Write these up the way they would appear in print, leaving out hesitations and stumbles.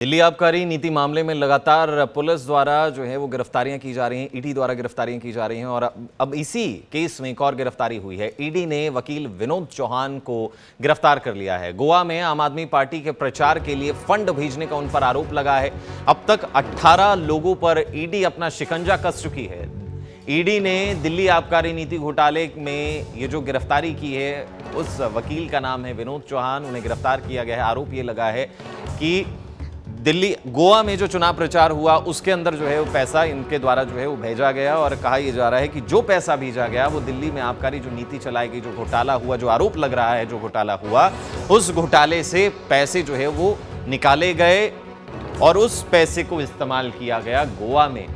दिल्ली आबकारी नीति मामले में लगातार पुलिस द्वारा जो है वो गिरफ्तारियां की जा रही हैं, ईडी द्वारा गिरफ्तारियां की जा रही हैं और अब इसी केस में एक और गिरफ्तारी हुई है। ईडी ने वकील विनोद चौहान को गिरफ्तार कर लिया है। गोवा में आम आदमी पार्टी के प्रचार के लिए फंड भेजने का उन पर आरोप लगा है। अब तक 18 लोगों पर ईडी अपना शिकंजा कस चुकी है। ईडी ने दिल्ली आबकारी नीति घोटाले में ये जो गिरफ्तारी की है, उस वकील का नाम है विनोद चौहान, उन्हें गिरफ्तार किया गया है। आरोप ये लगा है कि गोवा में जो चुनाव प्रचार हुआ उसके अंदर जो है वो पैसा इनके द्वारा जो है वो भेजा गया और कहा यह जा रहा है कि जो पैसा भेजा गया वो दिल्ली में आबकारी जो नीति चलाएगी, जो घोटाला हुआ, जो आरोप लग रहा है, जो घोटाला हुआ, उस घोटाले से पैसे जो है वो निकाले गए और उस पैसे को इस्तेमाल किया गया गोवा में।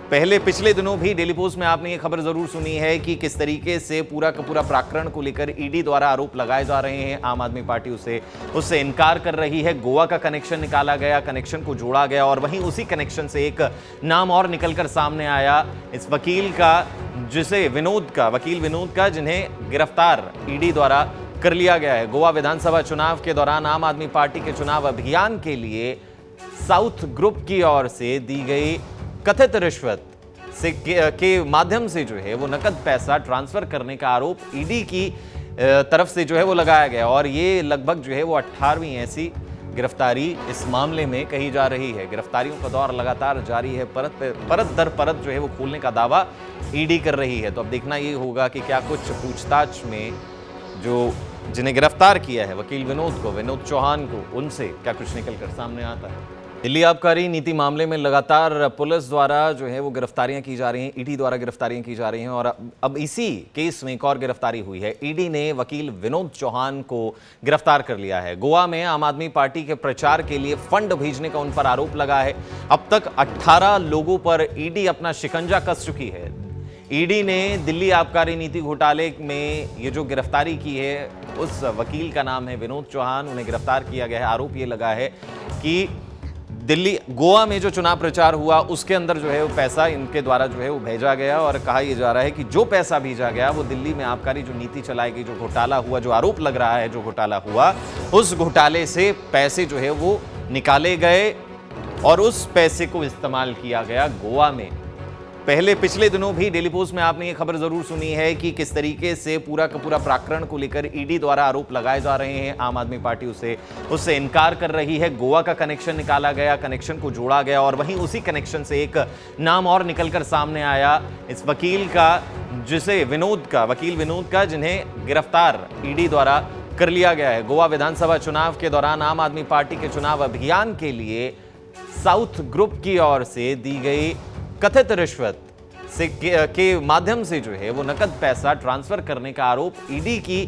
पिछले दिनों भी डेली पोस्ट में आपने ये खबर जरूर सुनी है कि किस तरीके से पूरा का पूरा प्रकरण को लेकर ईडी द्वारा आरोप लगाए जा रहे हैं। आम आदमी पार्टी उससे इनकार कर रही है। गोवा का कनेक्शन निकाला गया, कनेक्शन को जोड़ा गया और वहीं उसी कनेक्शन से एक नाम और निकलकर सामने आया इस वकील का, वकील विनोद का, जिन्हें गिरफ्तार ईडी द्वारा कर लिया गया है। गोवा विधानसभा चुनाव के दौरान आम आदमी पार्टी के चुनाव अभियान के लिए साउथ ग्रुप की ओर से दी गई कथित रिश्वत के माध्यम से जो है वो नकद पैसा ट्रांसफर करने का आरोप ईडी की तरफ से जो है वो लगाया गया और ये लगभग जो है वो 18वीं ऐसी गिरफ्तारी इस मामले में कही जा रही है। गिरफ्तारियों का दौर लगातार जारी है। परत दर परत जो है वो खोलने का दावा ईडी कर रही है। तो अब देखना ये होगा कि क्या कुछ पूछताछ में जिन्हें गिरफ्तार किया है वकील विनोद चौहान को, उनसे क्या कुछ निकलकर सामने आता है। दिल्ली आबकारी नीति मामले में लगातार पुलिस द्वारा जो है वो गिरफ्तारियां की जा रही हैं, ईडी द्वारा गिरफ्तारियां की जा रही हैं और अब इसी केस में एक और गिरफ्तारी हुई है। ईडी ने वकील विनोद चौहान को गिरफ्तार कर लिया है। गोवा में आम आदमी पार्टी के प्रचार के लिए फंड भेजने का उन पर आरोप लगा है। अब तक 18 लोगों पर ईडी अपना शिकंजा कस चुकी है। ईडी ने दिल्ली आबकारी नीति घोटाले में ये जो गिरफ्तारी की है, उस वकील का नाम है विनोद चौहान, उन्हें गिरफ्तार किया गया है। आरोप ये लगा है कि गोवा में जो चुनाव प्रचार हुआ उसके अंदर जो है वो पैसा इनके द्वारा जो है वो भेजा गया और कहा यह जा रहा है कि जो पैसा भेजा गया वो दिल्ली में आबकारी जो नीति चलाएगी, जो घोटाला हुआ, जो आरोप लग रहा है, जो घोटाला हुआ, उस घोटाले से पैसे जो है वो निकाले गए और उस पैसे को इस्तेमाल किया गया गोवा में। पिछले दिनों भी डेली पोस्ट में आपने ये खबर जरूर सुनी है कि किस तरीके से पूरा का पूरा प्रकरण को लेकर ईडी द्वारा आरोप लगाए जा रहे हैं। आम आदमी पार्टी उससे इनकार कर रही है। गोवा का कनेक्शन निकाला गया, कनेक्शन को जोड़ा गया और वहीं उसी कनेक्शन से एक नाम और निकलकर सामने आया इस वकील का, वकील विनोद का, जिन्हें गिरफ्तार ईडी द्वारा कर लिया गया है। गोवा विधानसभा चुनाव के दौरान आम आदमी पार्टी के चुनाव अभियान के लिए साउथ ग्रुप की ओर से दी गई कथित रिश्वत के माध्यम से जो है वो नकद पैसा ट्रांसफर करने का आरोप ईडी की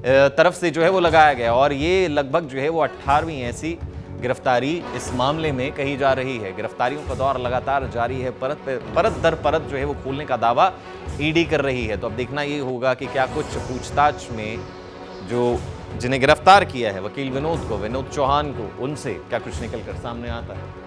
तरफ से जो है वो लगाया गया और ये लगभग जो है वो 18वीं ऐसी गिरफ्तारी इस मामले में कही जा रही है। गिरफ्तारियों का दौर लगातार जारी है। परत दर परत जो है वो खोलने का दावा ईडी कर रही है। तो अब देखना ये होगा कि क्या कुछ पूछताछ में जिन्हें गिरफ्तार किया है वकील विनोद चौहान को, उनसे क्या कुछ निकलकर सामने आता है।